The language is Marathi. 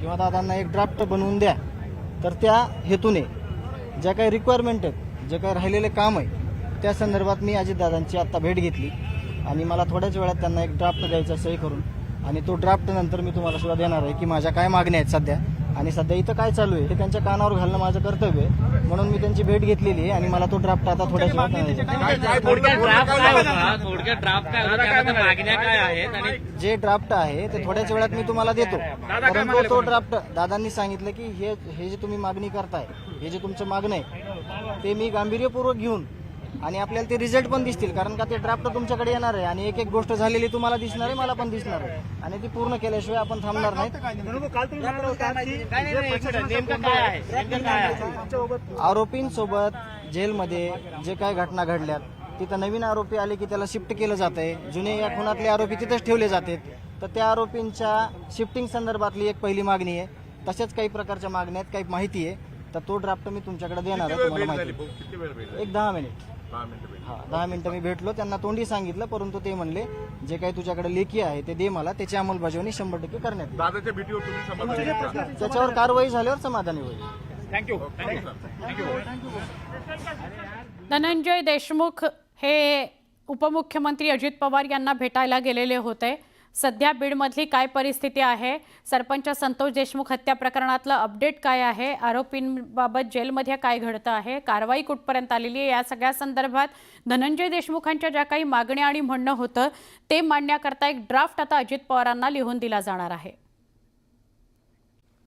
किंवा दादांना एक ड्राफ्ट बनवून द्या, तर त्या हेतूने ज्या काही रिक्वायरमेंट आहेत, जे काही राहिलेले काम आहे त्या संदर्भात मी अजितदादांची आत्ता भेट घेतली आणि मला थोड्याच वेळात त्यांना एक ड्राफ्ट द्यायचा सही करून, आणि तो ड्राफ्ट नंतर मी तुम्हाला सुद्धा देणार आहे की माझ्या काय मागण्या आहेत सध्या आणि सध्या इथं काय चालू आहे हे त्यांच्या कानावर घालणं माझं कर्तव्य आहे. म्हणून मी त्यांची भेट घेतलेली आहे आणि मला तो ड्राफ्ट आता थोड्याच वेळात जे ड्राफ्ट आहे ते थोड्याच वेळात मी तुम्हाला देतो. परंतु तो ड्राफ्ट दादांनी सांगितलं की हे जे तुम्ही मागणी करताय, हे जे तुमचं मागणं आहे ते मी गांभीर्यपूर्वक घेऊन आणि आपल्याला ते रिझल्ट पण दिसतील, कारण का ते ड्राफ्ट तुमच्याकडे येणार आहे आणि एक एक गोष्ट झालेली तुम्हाला दिसणार आहे, मला पण दिसणार आहे आणि ती पूर्ण केल्याशिवाय आपण थांबणार नाही. आरोपींसोबत जेलमध्ये जे काय घटना घडल्यात तिथं नवीन आरोपी आले की त्याला शिफ्ट केलं जात आहे, जुने या खुनातले आरोपी तिथेच ठेवले जातात. तर त्या आरोपींच्या शिफ्टिंग संदर्भातली एक पहिली मागणी आहे. तशाच काही प्रकारच्या मागण्या आहेत, काही माहिती आहे, तर तो ड्राफ्ट मी तुमच्याकडे देणार आहे. तुम्हाला माहिती एक 10 मिनिट 10 मिनिटं मी भेटलो, त्यांना तोंडी सांगितलं, परंतु ते म्हणले जे काही तुझ्याकडे लेखी आहे ते दे मला, त्याची अंमलबजावणी 100% करण्यात येईल. त्याच्यावर कारवाई झाल्यावर समाधानी होईल. थँक्यू. धनंजय देशमुख हे उपमुख्यमंत्री अजित पवार यांना भेटायला गेलेले होते. सध्या बीडमधली काय परिस्थिती आहे, सरपंच संतोष देशमुख हत्या प्रकरणातलं अपडेट काय आहे, आरोपींबाबत जेलमध्ये काय घडतं आहे, कारवाई कुठपर्यंत आलेली आहे, या सगळ्या संदर्भात धनंजय देशमुखांच्या ज्या काही मागण्या आणि म्हणणं होतं ते मांडण्याकरता एक ड्राफ्ट आता अजित पवारांना लिहून दिला जाणार आहे.